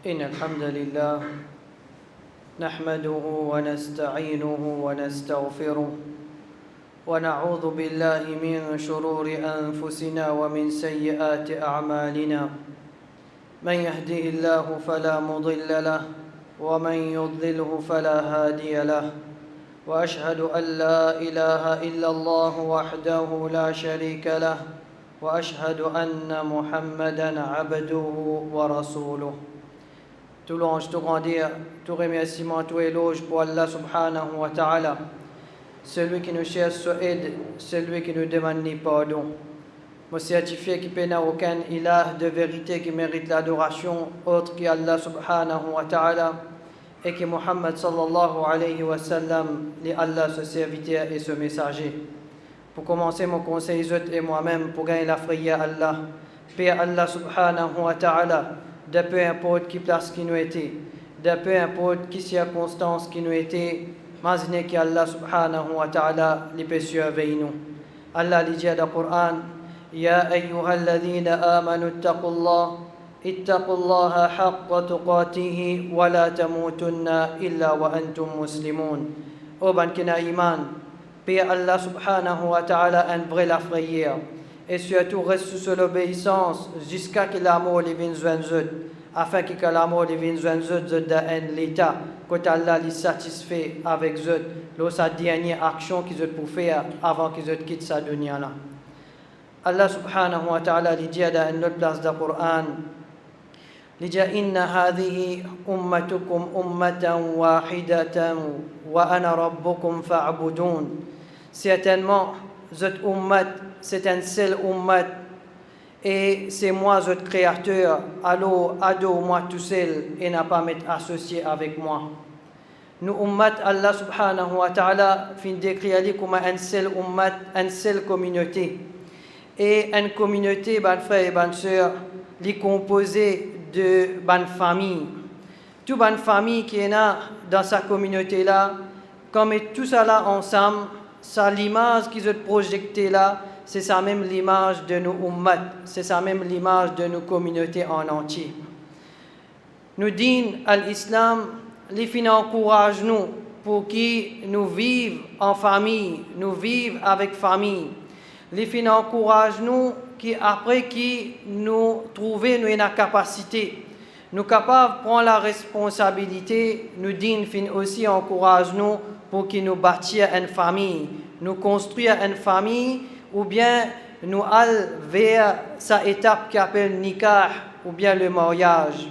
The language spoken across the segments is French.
إن الحمد لله نحمده ونستعينه ونستغفره ونعوذ بالله من شرور أنفسنا ومن سيئات أعمالنا من يهده الله فلا مضل له ومن يضلله فلا هادي له وأشهد أن لا إله إلا الله وحده لا شريك له وأشهد أن محمدا عبده ورسوله. Tout louange, tout grandeur, tout remerciement, tout éloge pour Allah subhanahu wa ta'ala, celui qui nous cherche son aide, celui qui nous demande ni pardon. Moi certifié qu'il n'y a aucun ilah de vérité qui mérite l'adoration autre qu'Allah subhanahu wa ta'ala et que Muhammad sallallahu alayhi wa sallam est Allah, ce serviteur et ce messager. Pour commencer mon conseil, et moi-même, pour gagner la frayeur à Allah, paix à Allah subhanahu wa ta'ala, de peu importe qui place qui nous était, de peu importe qui circonstance qui nous était, mais que Allah subhanahu wa ta'ala les peut surveiller nous. Allah dit dans le Coran, Ya ayyuhalladhina amanu ittaqullaha haqqa tuqatihi wa la tamutunna illa wa antum muslimun. Ô ban kina iman, paix Allah subhanahu wa ta'ala un vrai la frayeur. Et surtout reste sous l'obéissance jusqu'à ce que l'amour vienne joindre eux, afin que l'amour vienne joindre eux dans l'état que Allah les satisfait avec eux, lors sa dernière action qu'ils ont pour faire avant qu'ils ont quitté sa dunya là. Allah subhanahu wa ta'ala dit dans une autre place du Coran, il dit inna hadhihi ummatukum ummatan wahidatan wa ana rabbukum fa'budun. Certainement cette ummat c'est un seul ummat et c'est moi votre créateur, alors adore-moi tout seul et n'a pas m'être associé avec moi. Nous ummat Allah subhanahu wa ta'ala fin décrire comme un seul ummat, une seule communauté. Et une communauté, ban frères et ban sœurs, est composée de ban famille. Tout ban famille qui est là dans sa communauté là, comme tout ça là ensemble, ça l'image qu'ils ont projetée là, c'est ça même l'image de nos ummat, c'est ça même l'image de nos communautés en entier. Nous disons à l'islam, les fins encouragent nous pour qui nous vivons en famille, nous vivons avec famille. Les fins encouragent nous qui après qui nous trouvons nous une capacité, nous capables de prendre la responsabilité, nous disons fin aussi encouragent nous pour qui nous bâtir une famille, nous construire une famille ou bien nous aller vers sa étape qui appelle nikah ou bien le mariage.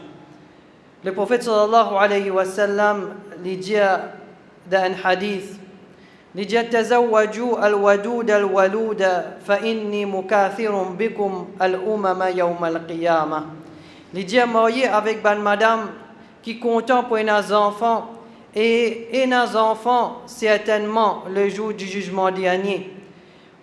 Le prophète sallallahu alayhi wa sallam lui dit dans un hadith, il dit tazawwaju al-wadud al-walud fa inni mukathirun bikum al-umama yawm al-qiyamah. Il dit marier avec ban madame qui content pour nos enfants et nos enfants certainement le jour du jugement dernier.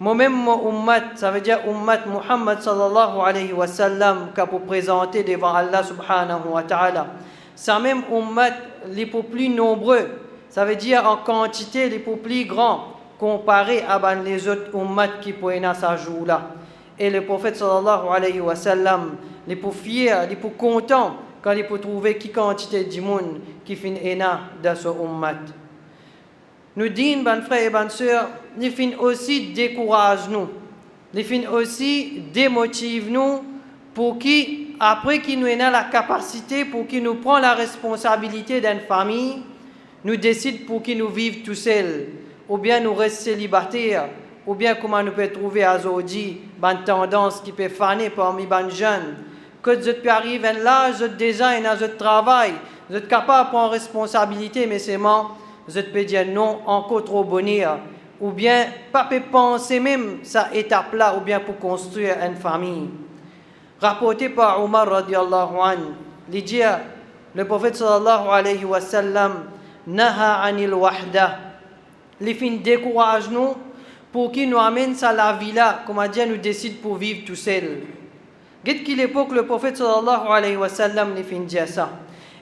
Moi-même, mon ummat, ça veut dire ummat Muhammad sallallahu alayhi wa sallam, qu'a pour présenter devant Allah subhanahu wa ta'ala. Ça même ummat, les plus nombreux, ça veut dire en quantité les plus grands, comparé à les autres ummat qui pourraient dans sa jour là. Et le prophète sallallahu alayhi wa sallam, les plus fiers, les plus contents, quand il peut trouver qui quantité du monde qui finit dans ce ummat. Nous disons, ban frères et ban sœurs, les fins aussi découragent nous, les fins aussi démotivent nous pour qui, après qui nous ayons la capacité, pour qui nous prend la responsabilité d'une famille, nous décident pour qui nous vivons tout seuls, ou bien nous restons célibataires, ou bien comment nous pouvons trouver à aujourd'hui une tendance qui peut faner parmi les jeunes, que vous peut arriver à l'âge, vous déjà dans votre travail, vous êtes capable de prendre responsabilité, mais c'est moi. Vous pouvez dire non, encore trop bonheur, ou bien pas penser même cette étape-là, ou bien pour construire une famille. Rapporté par Omar radiallahu anhu, il dit, le prophète sallallahu alayhi wa sallam, naha anil wahda, les fins découragent nous pour qu'ils nous amènent à la vie là, comme Dieu nous décide pour vivre tout seul. Qu'est-ce qu'il époque le prophète sallallahu alayhi wa sallam, les fins dit ça.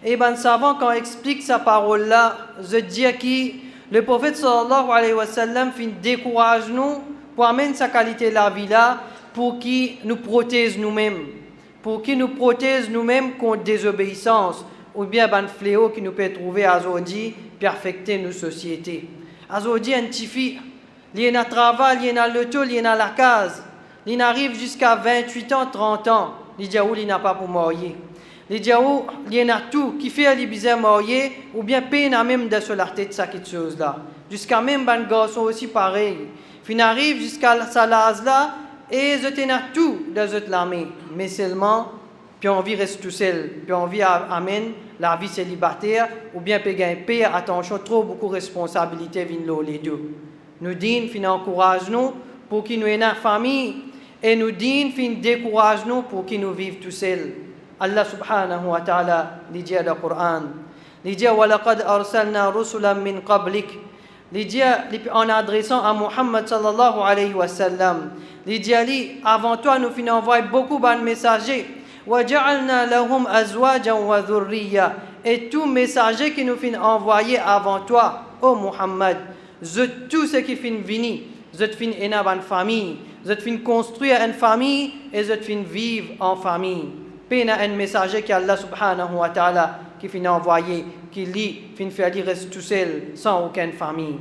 Et ben savant quand il explique sa parole-là, je dis que le prophète sallallahu alayhi wa sallam décourage nous pour amener sa qualité de la vie là, pour qu'il nous protège nous-mêmes, pour qu'il nous protège nous-mêmes contre désobéissance, ou bien ban fléau qui nous peut trouver aujourd'hui pour affecter nos sociétés. Aujourd'hui, un petit fille, il y a un travail, il y a le tout, il y a la case. Il arrive jusqu'à 28 ans, 30 ans. Il dit où il n'a pas pour marier. Il dit où il y a tout qui fait les bizarres marier ou bien peine même de se la tête ça quelque chose là. Jusqu'à même ban garçon aussi pareil. Il arrive jusqu'à sa l'âge là et je tiens tout de cette l'armée. Mais seulement puis on vit reste tout seul, puis on vit amène la vie célibataire ou bien peut gagner payer attention trop beaucoup de responsabilités viennent les deux. Nous disons fin encourage nous pour qu'il nous ait une famille et nous disons fin décourage nous pour qu'il nous vive tout seul. Allah subhanahu wa ta'ala dit dans le Coran, il dit wa laqad arsalna rusulan min qablik. Il dit en adressant à Muhammad sallallahu alayhi wa sallam, il dit avant toi nous fin envoyer beaucoup de messagers. وَجَعَلْنَا لَهُمْ أَزْوَاجًا وَذُرِّيَّةً. Et tout messager qui nous fin envoyé avant toi, ô Muhammad, tout ce qui fin vini, fin ena une famille, fin construire une famille et fin vivre en famille. Pena un messager qui Allah subhanahu wa ta'ala qui fin envoyé, qui lit, fin fait aller rester tout seul, sans aucune famille.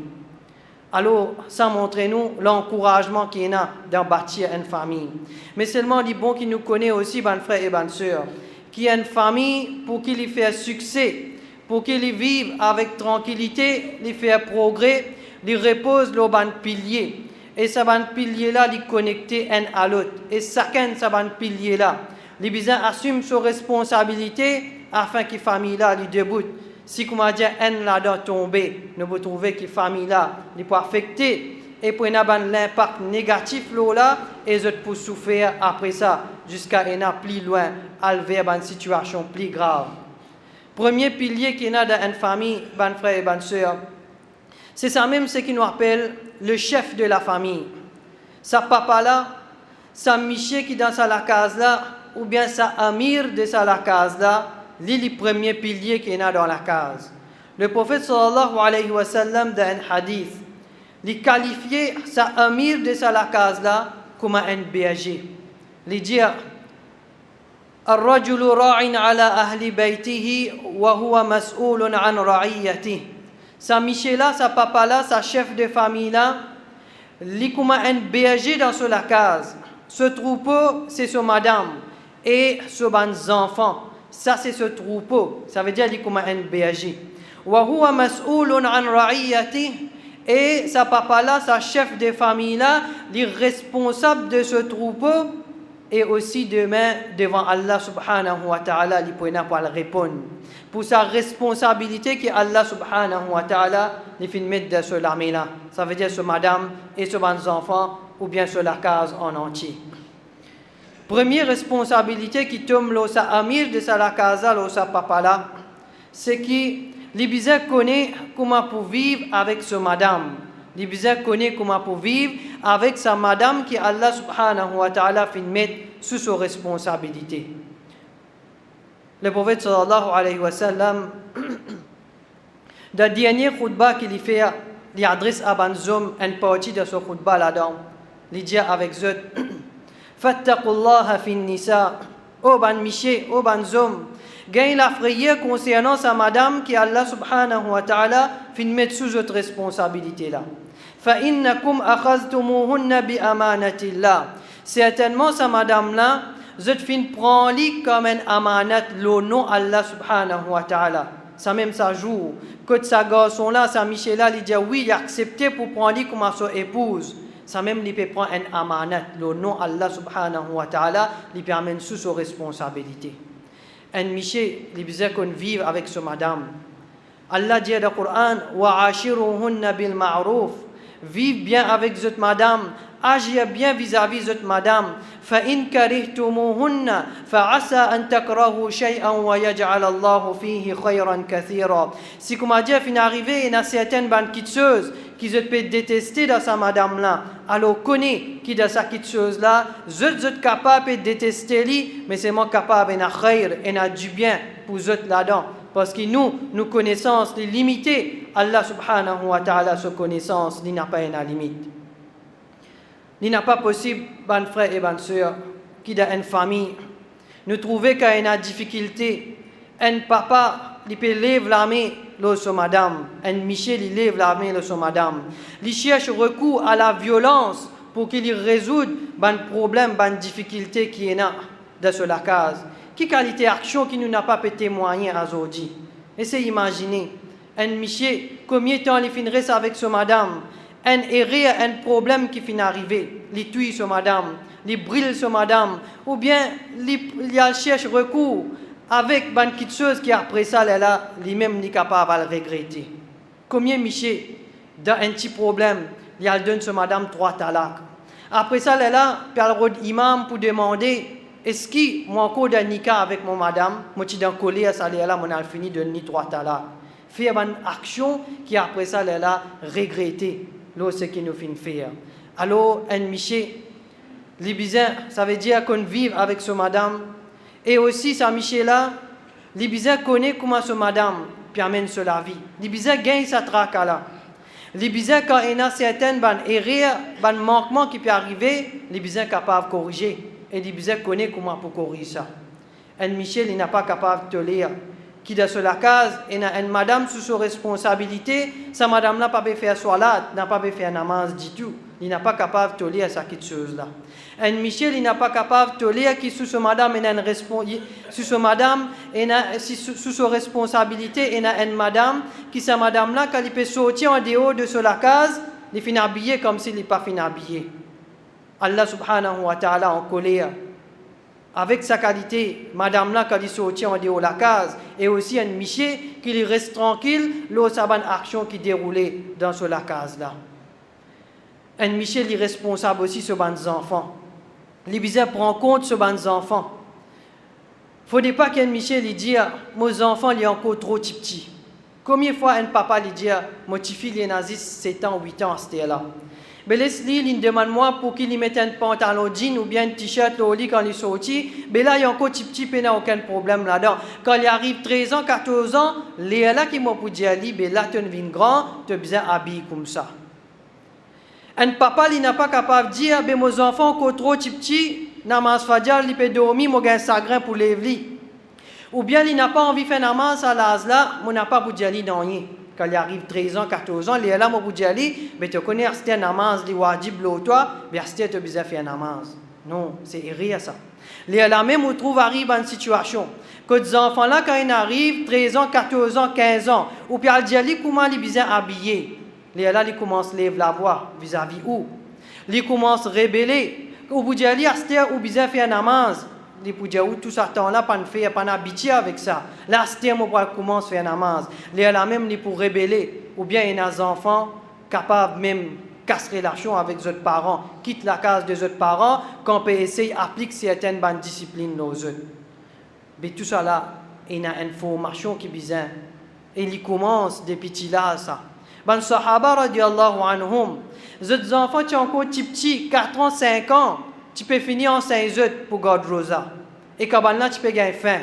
Alors, ça montre nous l'encouragement qu'il y a dans bâtir une famille. Mais seulement les bons qui nous connaissent aussi, ben frères et ben sœurs, qui a une famille pour qu'il y fait succès, pour qu'il y vive avec tranquillité, il fait progrès, il repose le ban pilier. Et ce ban pilier là, il connecté un à l'autre. Et chacun ce ban pilier là, il besoin assume ses responsabilités afin que la famille là, il débute. Si comme dire un là-dedans tombé, nous pouvons trouver que la famille là, il peut affecter et pour l'impact négatif là et je peux souffrir après ça jusqu'à aller plus loin, aller vers une situation plus grave. Premier pilier qu'il y a dans une famille, ben frères et ben sœurs, c'est ça même ce qui nous appelle le chef de la famille. Sa papa là, sa miché qui dans sa la case là, ou bien sa amir de sa la case là, les premiers piliers qu'il y a dans la case. Le prophète sallallahu alayhi wa sallam dans un hadith, il qualifiait sa amir de sa la case là comme un berger. Il dit الرجل راع على أهل بيته وهو مسؤول عن رعيته. Sa miché là, sa papa là, sa chef de famille là, il est comme un berger dans la case. Ce troupeau, c'est son madame et ses enfants. Ça, c'est ce troupeau. Ça veut dire qu'il est comme un berger. وَهُوَ مَسْئُولٌ عَنْ رَعِيَّتِهِ. Et sa papa là, sa chef de famille là, il est responsable de ce troupeau et aussi demain devant Allah subhanahu wa ta'ala, il peut pas le répondre. Pour sa responsabilité que Allah subhanahu wa ta'ala il fait mettre de ce l'armée là. Ça veut dire ce madame et ce enfants ou bien sur la case en entier. Première responsabilité qui tombe là sa amir de sa la casa là sa papa là, c'est que les bizarres connaissent comment pour vivre avec ce madame. Les bizarres connaissent comment pour vivre avec sa madame qui Allah subhanahu wa ta'ala fait mettre sous sa responsabilité. Le prophète sallallahu alayhi wa sallam dans le dernier khutbah qu'il fait, il adresse à Banzoum une partie de ce khutbah là-dedans. Il dit avec eux Fattaqullaha fin nisa, ô ban miché, ô Banzoum, gagne la frayeur concernant sa madame qui Allah subhanahu wa ta'ala fait mettre sous votre responsabilité là. فَإِنَّكُمْ أَخَذْتُمُوهُنَّ بِأَمَانَةِ اللَّهِ. Certainement sa madame là, je fin prends-li comme un amanat le nom Allah subhanahu wa ta'ala. Ça même ça joue. Que sa garçon là, sa miché là, il dit oui, il a accepté pour prendre-li comme son épouse. Ça même il peut prendre un amanat le nom Allah subhanahu wa ta'ala, il permet sous sa responsabilité. Un miché, il besoin qu'on vive avec sa madame. Allah dit dans le Coran وَعَاشِرُهُنَّ بِالْمَعْرُوفِ. Vive bien avec cette madame, agir bien vis-à-vis de cette madame. فَإِنْ كَرِهْتُمُوهُنَّ فَعَسَى أَنْ تَكْرَهُوا شَيْئًا وَيَجْعَلَ اللَّهُ فِيهِ خَيْرًا كَثِيرًا. Si comme dire fin arrivé, il y a certaines bonnes quiteuses qui se peut détester dans sa madame là. Alors connaît qui dans sa quiteuse là, vous êtes capable de détester lui, mais c'est moi capable de khayr et de du bien pour vous là-dedans. Parce que nous connaissances les limitées, Allah subhanahu wa ta'ala, sa connaissance, il n'a pas une limite. Il n'est pas possible, bonnes frères et bonnes sœurs, qui dans une famille, nous trouver qu'il y a une difficulté, un papa, il peut lever la main sur madame, un Michel, il lève la main sur madame. Il cherche recours à la violence pour qu'il résoudre les problèmes, les difficultés qui est dans la case. Quelle qualité d'action qui nous n'a pas pu témoigner aujourd'hui? Essayez d'imaginer, un Michel, combien de temps il finirait avec ce madame? Un erreur, un problème qui finit d'arriver, il tue sur madame, il brûle sur madame, ou bien il cherche recours avec une petite chose qui après ça, lui-même n'est capable de le regretter. Combien Michel, dans un petit problème, il donne sur madame 3 talaks. Après ça, il a l'imam pour demander est-ce que moi encore d'un nika avec mon madame, moi je suis dans colère, ça là, moi j'ai fini de donner 3 talaks. Faire une action qui après ça, regretter ce qu'il nous fait faire. Alors, un Michel, les bizarres, ça veut dire qu'on vit avec ce madame. Et aussi, ça Michel-là, les bizarres connaissent comment ce madame permène sur la vie. Les bizarres gagnent sa traque là. Les bizarres, quand il y a certaines erreurs, manquements qui peuvent arriver, les bizarres sont capables de corriger. Et les bizarres connaissent comment pour corriger ça. Un Michel, il n'est pas capable de lire. Qui dans la case, il y a une madame sous sa responsabilité, sa madame n'a pas pu faire solat, n'a pas pu faire namaz du tout. Il n'est pas capable de lire cette chose-là. Un Michel, il n'est pas capable de lire qui sous sa madame, il a une sous sa responsabilité, il y a une madame, qui sa madame-là, quand il peut sortir en dehors de la case, il finit habillé comme s'il n'est pas fini habillé. Allah subhanahu wa ta'ala en colère. Avec sa qualité, madame-là, quand il sortit en dehors de la case, et aussi un Michel qui reste tranquille lorsqu'il y a une action qui déroulait dans la case-là. Un Michel est responsable aussi sur les enfants. Les bizarres prend compte sur les enfants. Il ne faut pas qu'un Michel dise mes enfants sont encore trop petits. Combien de fois un papa lui dit mon petit fils est nazi 7 ans, 8 ans, c'était là. Mais Leslie, il demande moi pour qu'il mette un pantalon jean ou bien un t-shirt au lit quand il est sorti. Mais là, il y a encore petit, il n'y a aucun problème là-dedans. Quand il arrive 13 ans, 14 ans, il y a là qui m'a pour dire, mais là, tu es grand, tu es bien habillé comme ça. Un papa, il n'est pas capable de dire, ben, mes enfants, encore trop petits, namaz fadjar, il peut dormir, moi, j'ai un sagrin pour lever. Ou bien, il n'a pas envie de faire namaz à l'âge là, moi, n'a pas pour dire, non, rien. Quand il arrive 13 ans, 14 ans, il est là, moi, pour dire, mais tu connais, c'est un namaz, il wajib, toi, mais c'est tu as besoin de faire namaz. Non, c'est rien ça. Il est là, même, on trouve, arrive à une situation. Que les enfants là, quand ils arrivent, 13 ans, 14 ans, 15 ans, ou bien, il dit, comment ils besoin habillés. Les là, ils commencent à lever la voix vis-à-vis où. Ils commencent à rebeller. Au bout de l'année, ils besoin faire namaz. Ils peuvent dire tout ça temps-là, pas faire, pas habitué avec ça. Là, ils commencent à faire namaz. Les là même, ils peuvent rebeller. Ou bien, il y a des enfants capables même casser relation avec les autres parents, quitte la case des autres parents, quand on peut essayer d'appliquer certaines bonnes disciplines aux autres. Mais tout ça là, il y a une formation qui est besoin. Et ils commencent depuis là, ça. Ben Sahaba radiallahu anhum, les enfants qui sont encore petits, 4 ans, 5 ans, tu peux finir en 5 heures pour garder rosa. Et quand là, tu peux gagner faim.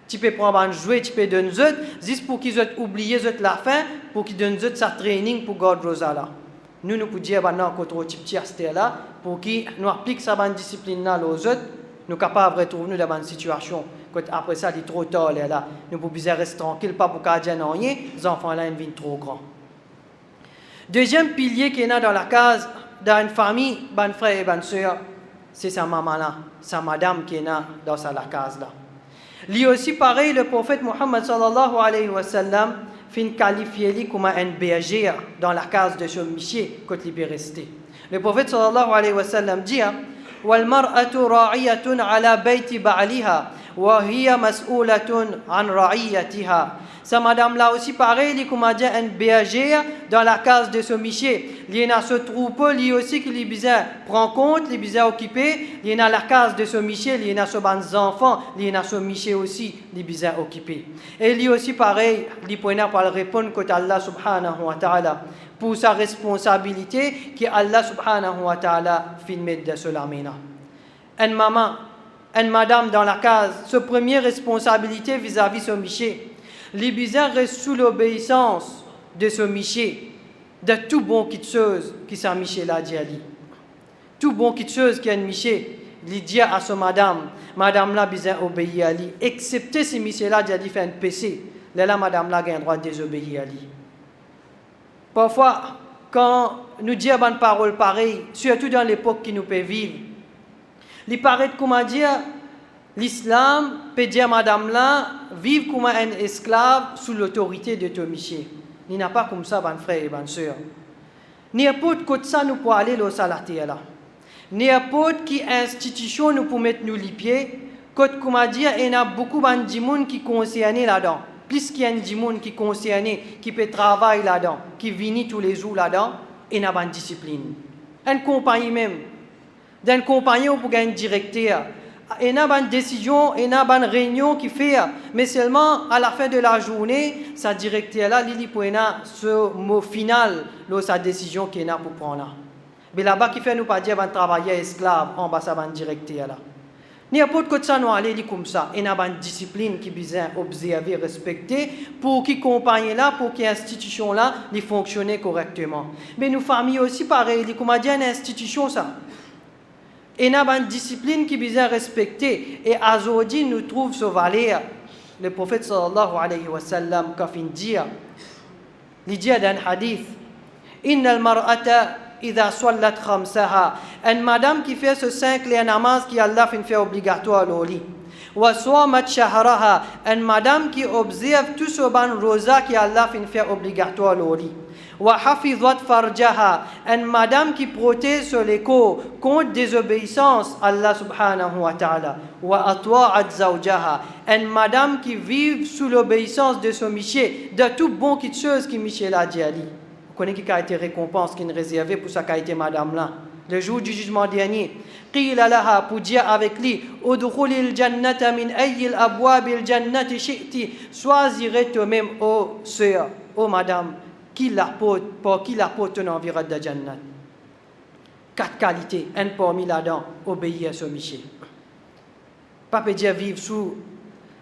Tu peux prendre un jouet, tu peux donner autres, juste pour qu'ils aient oublié la faim, pour qu'ils donnent sa training pour garder rosa là. Nous pouvons dire maintenant qu'on est trop petits à ce là, pour qu'ils nous appliquent sa bonne discipline là aux autres, nous sommes capables de retrouver dans une situation. Après ça, il est trop tard là. Nous pouvons rester tranquilles, pas pour qu'ils aient rien, les enfants là, ils viennent trop grands. Deuxième pilier qui est dans la case d'une famille, ben frère et ben soeur, c'est sa maman là, sa madame qui est dans la case là. Lui aussi pareil, le prophète Muhammad sallallahu alayhi wa sallam fin qualifié lui comme un berger dans la case de ce monsieur quand il est resté. Le prophète sallallahu alayhi wa sallam dit wal mar'atu ra'iyatun ala bayti ba'liha wa hiya mas'ulatun an ra'iyatiha. Sa madame là aussi pareil, il comme dit un berger dans la case de ce monsieur. Il y a ce troupeau, lui aussi qui lui prend compte, lui bizarre occupé. Il y a la case de ce monsieur, il y a ce bons enfants, il y a ce monsieur aussi, lui bizarre occupé. Et lui aussi pareil, il peut pas répondre que Allah subhanahu wa ta'ala pour sa responsabilité que Allah subhanahu wa ta'ala fait mettre de cela maintenant. Une maman, une madame dans la case, sa première responsabilité vis-à-vis de ce monsieur. Les bizarres restent sous l'obéissance de ce Michel, de tout bon qui chose qui s'est Michel a dit. Tout bon qui chose qui est un Michel, il dit à ce madame là besoin obéir à lui, excepté si monsieur là dit fait un péché, là madame là a le droit de désobéir à lui. Parfois, quand nous disons une parole pareille, surtout dans l'époque qui nous peut vivre, il paraît comment dire, l'islam peut dire madame là, vivre comme un esclave sous l'autorité de ton monsieur. Il n'a pas comme ça, mon frère et bonne soeur. N'importe quoi ça nous peut aller au salaté là. N'importe qui institution nous peut mettre nous les pieds, comme dire, il y a beaucoup de gens qui sont concernés là-dedans. Plus qu'il y a des gens qui sont concernés, qui peuvent travailler là-dedans, qui viennent tous les jours là-dedans, il y a une discipline. Une compagnie même. Dans une compagnie, on peut gagner un directeur. Il y a une décision, il y a une réunion qui fait, mais seulement à la fin de la journée, sa directeur-là, il peut ce mot final, sa décision qu'il a pour prendre. Mais là-bas, qui fait nous pas dire un travailleur esclave en bas, ça va un directeur-là. N'importe quoi de ça, nous allons comme ça. Il y a une discipline qui besoin observer, respecter, pour que compagnie là, pour que institution là, fonctionne correctement. Mais nos familles aussi, pareil, comment dire une institution ça. Il y a une discipline qui besoin respecter. Et aujourd'hui, nous trouvons ce valeur. Le prophète sallallahu alayhi wa sallam, quand il dit dans un hadith, Inna al-mar'ata idha swallat khamsaha. Une madame qui fait ce 5 namaz qui Allah fait obligatoire au lit. Wa swamat shahraha. Une madame qui observe tout ce ban rosa qui Allah fait obligatoire au lit. Wa hafizat farjaha. Une madame qui protège sur les corps contre désobéissance Allah subhanahu wa ta'ala. Wa atwa'at zawjaha. Une madame qui vit sous l'obéissance de son miché, de tout bon qui chose qui miché l'a dit. Vous connaissez qui a été récompense qui est réservée pour sa qualité madame là. Le jour du jugement dernier, qila laha, pour dire avec lui, udkhulil jannata min ayyil abwabil jannati shi'ti, choisirez toi-même, ô sœur, ô madame, qui l'apporte ton environnement de jannat. 4 qualités, un parmi là-dedans, obéir à ce miché. Pas peut dire vivre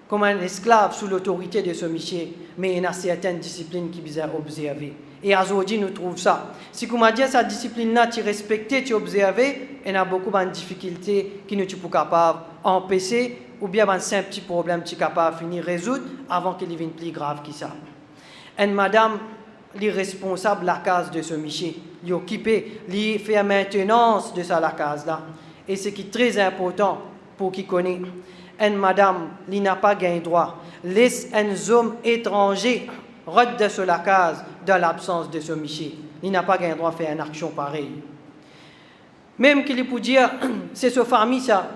comme un esclave sous l'autorité de ce miché, mais il y a certaines disciplines qui besoin observer. Et aujourd'hui, nous trouvons ça. Si vous m'avez dit cette discipline-là, tu respectes, tu observes, il y a beaucoup de difficultés qui nous sont capables d'empêcher, ou bien un simple petit problème tu es capable de finir résoudre avant qu'il devienne plus grave que ça. Une madame, elle est responsable de la case de ce miché. Elle est occupée, elle fait la maintenance de la case-là. Et ce qui est très important pour qui connaît, une madame, elle n'a pas gain droit. Laisse un homme étranger rôde sur la case dans l'absence de ce miché. Il n'a pas gain droit de faire une action pareille. Même qu'il peut dire, c'est ce famille ça,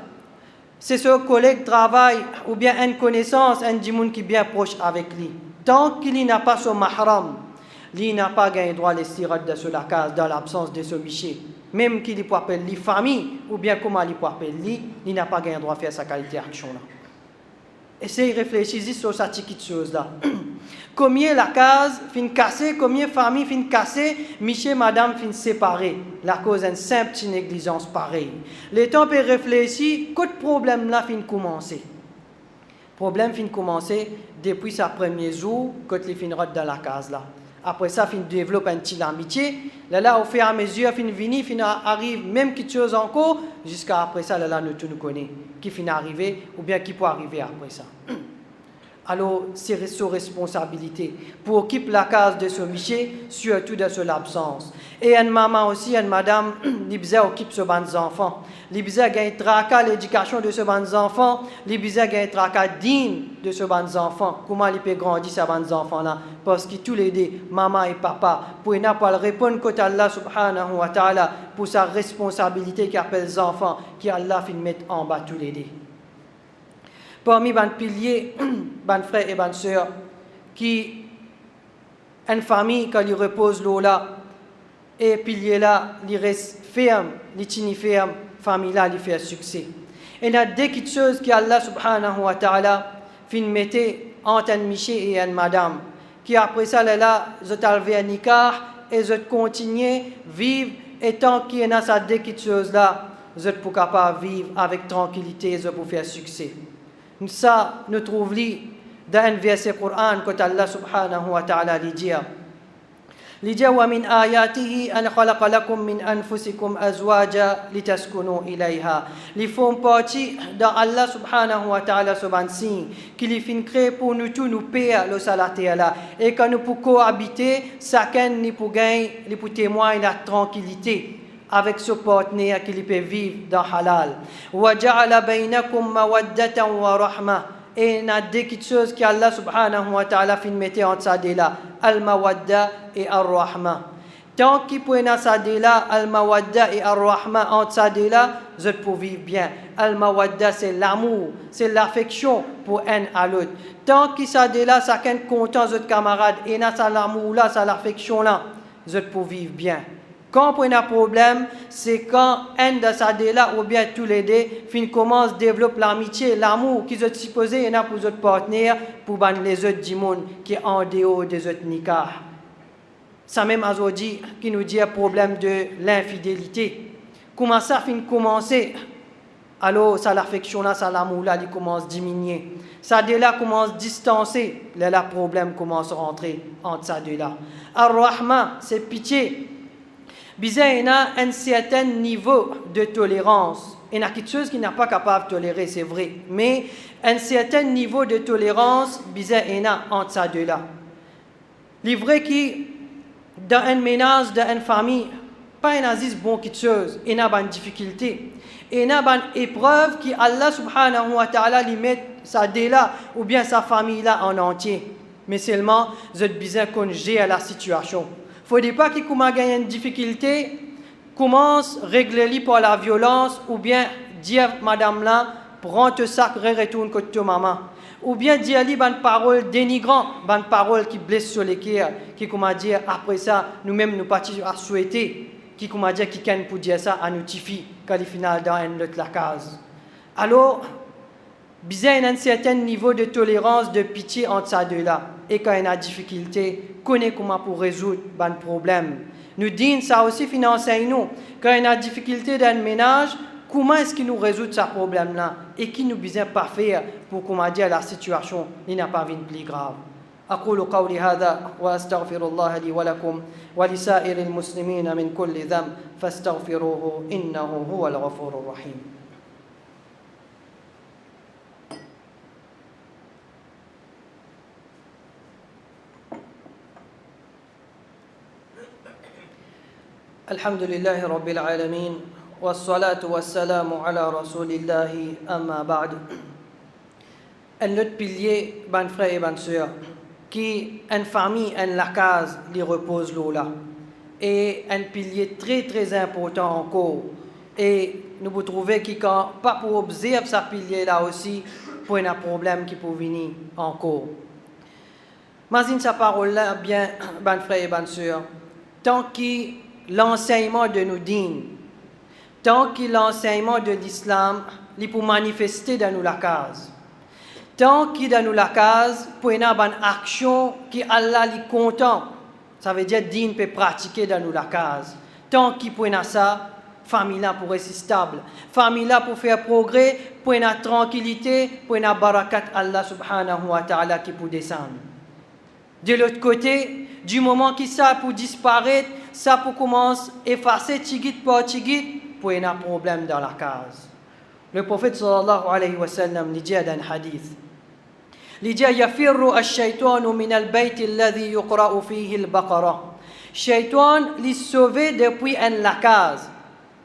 c'est ce collègue de travail, ou bien une connaissance, un djimoun qui est bien proche avec lui. Tant qu'il n'a pas son mahram, il n'a pas gain droit de laisser rôde sur la case dans l'absence de ce miché. Même qu'il peut appeler lui famille, ou bien comment il peut appeler lui, il n'a pas gain droit de faire sa qualité d'action là. Essayez de réfléchir sur cette petite chose-là. Combien la case fin cassée, combien famille fin cassée, Michel et madame fin séparés, la cause d'une simple négligence pareille. Le temps peut réfléchir, quel problème là fin commencer. Problème fin commencer depuis sa premier jour, quand il fin rentre dans la case là. Après ça, fin développe une petite amitié. Là, au fur et à mesure, fin venir, fin arrive même quelque chose encore, jusqu'à après ça, là, nous tous nous connaissons, qui fin arriver, ou bien qui peut arriver après ça. Alors, c'est sa responsabilité pour occuper la case de ce miché, surtout de son absence. Et une maman aussi, une madame, l'ibza occupe ce banc d'enfants. L'ibza gagne tracas l'éducation de ce banc d'enfants. L'ibza gagne tracas digne de ce banc d'enfants. Comment il peut grandir ce banc d'enfants-là? Parce que tous les deux, maman et papa, pour ne pas répondre côté Allah subhanahu wa ta'ala pour sa responsabilité qui appelle les enfants, qui Allah fait mettre en bas tous les deux. Parmi les piliers, les frères et les sœurs, qui une famille, quand il repose l'eau là, et pilier là, il reste ferme, il tient ferme, famille là, il fait succès. Et il y a des petites choses que Allah subhanahu wa ta'ala fin mettait entre un miché et une madame, qui après ça, là, ils ont enlevé un nikah, et ils ont continué à vivre, et tant qu'il y a ces petites choses là, ils sont capables de vivre avec tranquillité, ils ont faire succès. Ça, nous trouvons dans un verset Coran, quand Allah subhanahu wa ta'ala dit لجا ومن آياته أن خلق لكم من أنفسكم أزواجا لتسكنوا إليها li font partie dans Allah subhanahu wa ta'ala subhansi qui li fin créer pour nous tous nous payer le salaté là et quand nous pour cohabiter chacun ni pour gagner ni pour témoigner la tranquillité avec ce partenaire qui peut vivre dans halal wa ja'ala bainakum mawaddatan wa rahma et il y a deux choses que Allah subhanahu wa ta'ala fin mettre entre ça là al-mawadda et ar-rahma. Tant qu'il peut y ça là al-mawadda et ar-rahma entre ça là, vous pouvez vivre bien. Al-mawadda c'est l'amour, c'est l'affection pour un à l'autre. Tant qu'il ça là, ça qu'un content votre camarade et na ça l'amour là, ça l'affection là, vous pouvez vivre bien. Quand on a un problème, c'est quand un de ces là ou bien tous les deux fin commence à développer l'amitié, l'amour qui sont supposés pour votre partenaire, pour les autres du monde qui est en dehors des autres nikah. Ça même aujourd'hui qui nous dit un problème de l'infidélité. Comment ça fin commencer? Alors ça l'affection là, ça l'amour là, il commence à diminuer. Ça de là commence à distancer, là le problème commence à rentrer entre ça deux là. Ar-Rahma, c'est pitié. Il y a un certain niveau de tolérance. Il y a quelque chose qui n'est pas capable de tolérer, c'est vrai. Mais un certain niveau de tolérance, il y a entre ces deux-là. Il est vrai que dans un ménage, dans une famille, pas un aziz bon quelque chose, il y a une difficulté. Il y a une épreuve que Allah subhanahu wa ta'ala lui met sa deux-là ou bien sa famille-là en entier. Mais seulement, vous êtes besoin qu'on gère la situation. Il ne faut pas qu'il gagne une difficulté, commence à régler par la violence, ou bien dire madame là, prends te sac, retourne côté maman. Ou bien dire une parole dénigrante, une parole qui blesse sur les cœurs, qui comment dire après ça, nous-mêmes nous partons à souhaiter, qui comment dire qui can pour dire ça à notifier quand il final dans une autre la case. Alors, il y a un certain niveau de tolérance, de pitié entre ces deux-là. Et quand il y a des difficultés, connaît comment pour résoudre le problème. Nous disons ça aussi financer nous. Quand il y a des difficultés dans le ménage, comment est-ce qu'il nous résout ce problème-là? Et qui nous besoin pas faire pour comment dire la situation n'a pas une plus grave. أقول قولي هذا وأستغفر الله لي ولكم ولسائر المسلمين من كل ذنب فاستغفروه إنه هو الغفور الرحيم. الحمد لله رب العالمين والصلاة والسلام على رسول الله أما بعد. Un autre pilier, ben frère et ben sœur, qui une famille, une la case, qui repose là. Et un pilier très très important encore. Et nous vous trouvez qui quand pas pour observer ce pilier là aussi, pour un problème qui peut venir encore. Imagine sa parole là bien, ben frère et ben sœur, tant que l'enseignement de nos dînes, tant que l'enseignement de l'islam, il peut manifester dans nous la case. Tant que dans nous la case, pour une action qui Allah est content, ça veut dire dîne peut pratiquer dans nous la case. Tant qu'il pour ça, famille là pour rester stable, famille là pour faire progrès, pour une tranquillité, pour une barakat Allah subhanahu wa ta'ala qui peut descendre. De l'autre côté, du moment que ça peut disparaître, ça peut commencer à effacer tigit par tigit pour un problème dans la case. Le prophète sallallahu alayhi wa sallam dit dans un hadith, il dit يفر الشيطان من البيت الذي يقرأ فيه البقرة. Shaitan l'est sauvé depuis la case.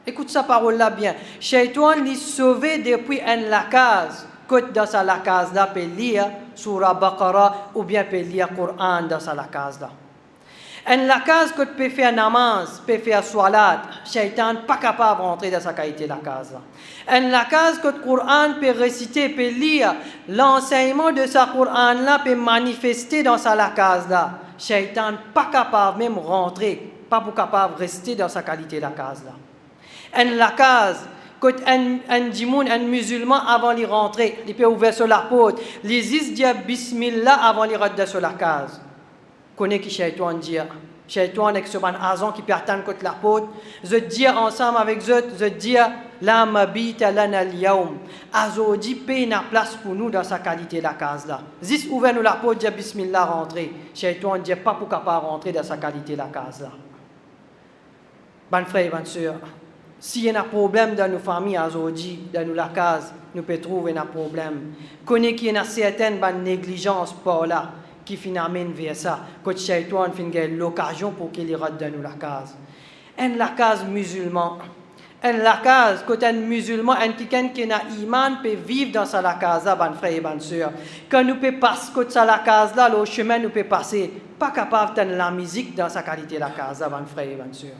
Écoute sa parole là bien. Shaitan l'est sauvé depuis la case. Côte dans la case là peut lire surah Baqara ou bien peut lire Coran dans la case là. En la case que tu peux faire namaz, peut faire salat, Shaitan pas capable de rentrer dans sa qualité la case là. En la case que le Coran peut réciter, peut lire, l'enseignement de ce Coran là peut manifester dans sa la case là. Shaitan pas capable même rentrer, pas pour capable rester dans sa qualité la case là. En la case quand un musulman avant de rentrer, il peut ouvrir sur la porte, les is dire bismillah avant de rentrer sur la case. Connais qui Shaitan dit, Shaitan avec ce ban azon qui peut attendre contre la porte. Je dis ensemble avec je dis la mabita lana al-yawm. Azodi paye une place pour nous dans sa qualité la case là. Zis ouvert nous la porte, dit bismillah rentrer. Shaitan dit pas pour capable rentrer dans sa qualité la case là. Ban frère et ban sœur, s'il y a un problème dans nos familles azodi, dans nos la case, nous peut trouver un problème. Connaît qu'il y a une certaine négligence par là. Qui finalement vers ça, quand Shaitan fait l'occasion pour qu'il y rate dans nous la case. En la case musulman, en la case, quand un musulman, un quelqu'un qui a iman peut vivre dans sa la case là, ban frère et ban sœur. Quand nous peut passer quand ça la case là, le chemin nous peut passer, pas capable de la musique dans sa qualité la case là, ban frère et ban sœur.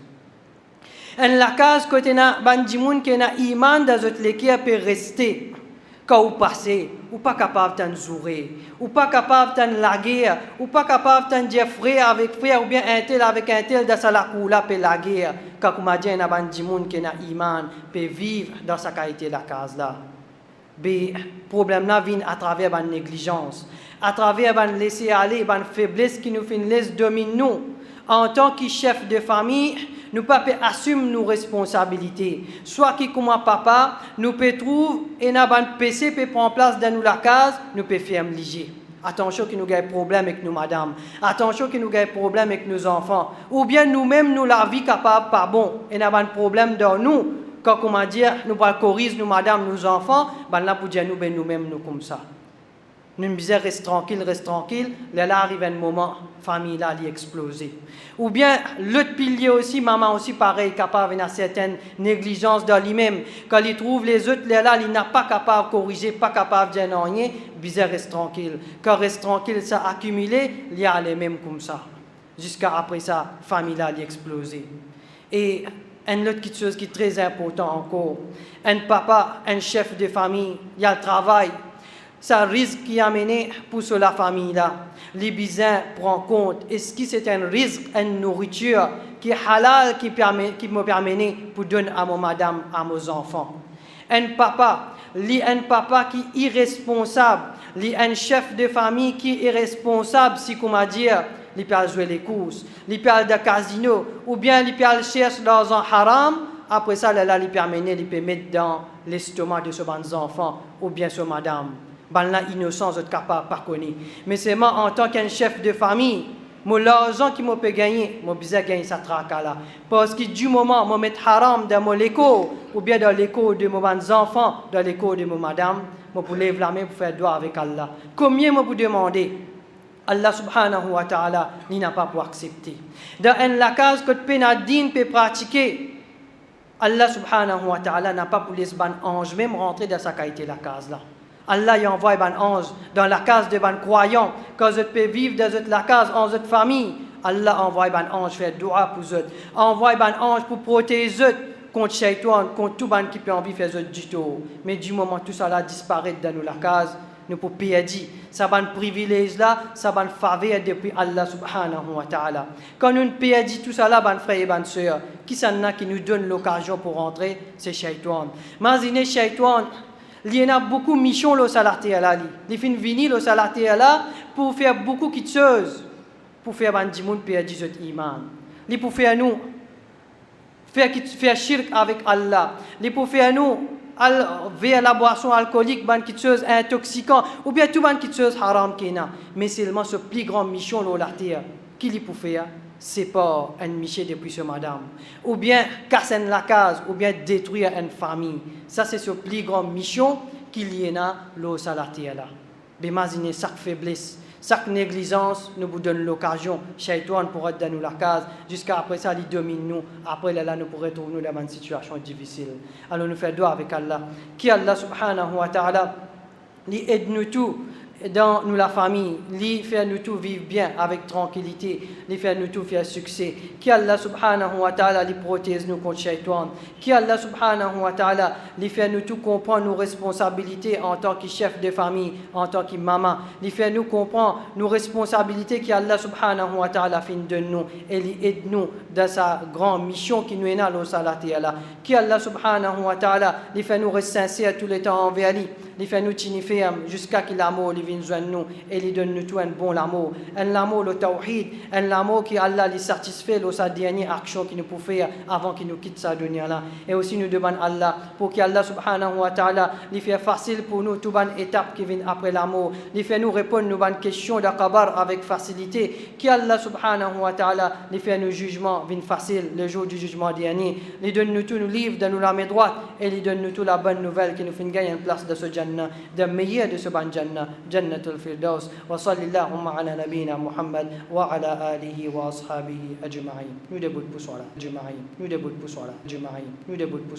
En la case, quand on a ban dimoun qui a iman dans notre l'équipe peut rester. Quand vous passez, ou pas capable de jouer, ou pas capable de laguer, ou pas capable de dire frère avec frère, ou bien un tel avec un tel, dans sa coula peut laguer, quand vous m'avez dit un abandimon qui a iman, peut vivre dans sa qualité la case là. Le problème là vient à travers la négligence, à travers la laisser aller, la faiblesse qui nous fait laisser dominer nous. En tant que chef de famille, nous ne pouvons pas assumer nos responsabilités. Soit qui comme papa, nous pouvons trouver et un PC peut prendre place dans la case, nous pouvons faire léger. Attention que nous avons des problèmes avec nous, madame. Attention que nous avons des problèmes avec nos enfants. Ou bien nous-mêmes, nous la vie capable pas bon. Et nous avons un problème dans nous. Quand on va dire, nous allons corriger nous, madame, nos enfants, ben là pour dire nous-mêmes, nous comme ça. Nous me disons reste tranquille. Là arrive un moment, famille là, elle exploser. Ou bien l'autre pilier aussi, maman aussi pareil, capable d'une certaine négligence dans lui-même. Quand il trouve les autres là, il n'a pas capable de corriger, pas capable de dire rien, bizarre reste tranquille. Quand reste tranquille, ça accumulé, il y a les mêmes comme ça. Jusqu'à après ça, famille là, elle exploser. Et une autre chose qui est très important encore, un papa, un chef de famille, il y a le travail. Ça risque qui amené pour la famille là. Les besoins prennent compte. Est-ce que c'est un risque, une nourriture qui est halal qui me permet pour donner à mon madame, à mes enfants. Un papa qui est irresponsable, un chef de famille qui est irresponsable, si comment dire, il peut jouer les courses, il peut aller au casino, ou bien il peut aller chercher dans un haram. Après ça, il peut mettre dans l'estomac de ses enfants, ou bien sur madame. L'innocence est capable de pas connaître. Mais c'est moi, en tant qu'un chef de famille, l'argent qui m'a gagné, je besoin gagner cette traque-là. Parce que du moment où je mets haram dans mon école, ou bien dans l'école de mes enfants, dans l'école de ma madame, je peux lever la main pour faire droit avec Allah. Combien je peux demander? Allah subhanahu wa ta'ala, il n'a pas pour accepter. Dans la case que Pénadine peut pratiquer, Allah subhanahu wa ta'ala n'a pas pour laisser un ange même rentrer dans sa qualité la case là. Allah y envoie un ange dans la case de ban croyants. Quand vous pouvez vivre dans la case en votre famille, Allah envoie un ange faire dua pour vous. Envoie un ange pour protéger vous contre Shaitan, contre tout ban qui peut envie faire du tout. Mais du moment où tout ça disparaît dans la case, nous pouvons perdre. Ça va un privilège là, ça va une faveur depuis Allah subhanahu wa ta'ala. Quand nous perdons tout ça là, ban frère et ban sœur, qui nous donne l'occasion pour rentrer, c'est Shaitan. Imaginez Shaitan. Il y a beaucoup de missions au salaté là. Il fin venir au salaté là pour faire beaucoup de choses, pour faire un dimoun perdre notre iman. Il pour faire nous faire shirk avec Allah. Il pour faire nous vers la boisson alcoolique, ban qui chose intoxicant ou bien tout ban qui chose haram kena. Mais c'est seulement ce plus grand mission au la terre qu'il pour faire. C'est pas un mission depuis ce madame. Ou bien casser la case, ou bien détruire une famille. Ça, c'est la plus grande mission qu'il y a l'eau salaté là. Imaginez chaque faiblesse, chaque négligence nous vous donne l'occasion. Shaitan pourra donner la case. Jusqu'à après ça, il domine nous. Après là, nous pourrons trouver dans une situation difficile. Alors nous faisons doigt avec Allah. Qui Allah subhanahu wa ta'ala, il aide nous tous. Dans nous la famille, lui fait nous tout vivre bien avec tranquillité, lui fait nous tout faire succès. Qui Allah subhanahu wa ta'ala lui protège nous contre Shaitan. Qui Allah subhanahu wa ta'ala lui fait nous tout comprendre nos responsabilités en tant que chef de famille, en tant que maman. Lui fait nous comprendre nos responsabilités qui Allah subhanahu wa ta'ala fait de nous et lui aide nous dans sa grande mission qui nous est dans le salati Allah. Qui Allah subhanahu wa ta'ala lui fait nous rester sincères tout le temps envers lui. Lui fait nous tenir ferme jusqu'à qu'il a mort lui vient joindre nous et lui donne nous tout un bon l'amour. Un l'amour, le tawhid, un l'amour qui Allah lui satisfait, sa dernière action qu'il nous peut faire avant qu'il nous quitte sa dunya là. Et aussi nous demandons Allah pour qu'Allah subhanahu wa ta'ala lui fait facile pour nous toute une étape qui vient après l'amour. Lui fait nous répondre nous une question d'akabar avec facilité. Qu'Allah subhanahu wa ta'ala lui fait nos jugements viennent facile le jour du jugement dernier. Lui donne nous tous nos livres, donne nous la main droite et lui donne nous toute la bonne nouvelle qui nous fait gagner une place de ce Jannah, de meilleur de ce ban Jannah, Jannatul Firdaus. Wa sallallahu ala nabina Muhammad wa ala alihi wa ashabihi ajma'in. Nous début pour cela, ajma'in. Nous début pour cela, ajma'in. Nous début pour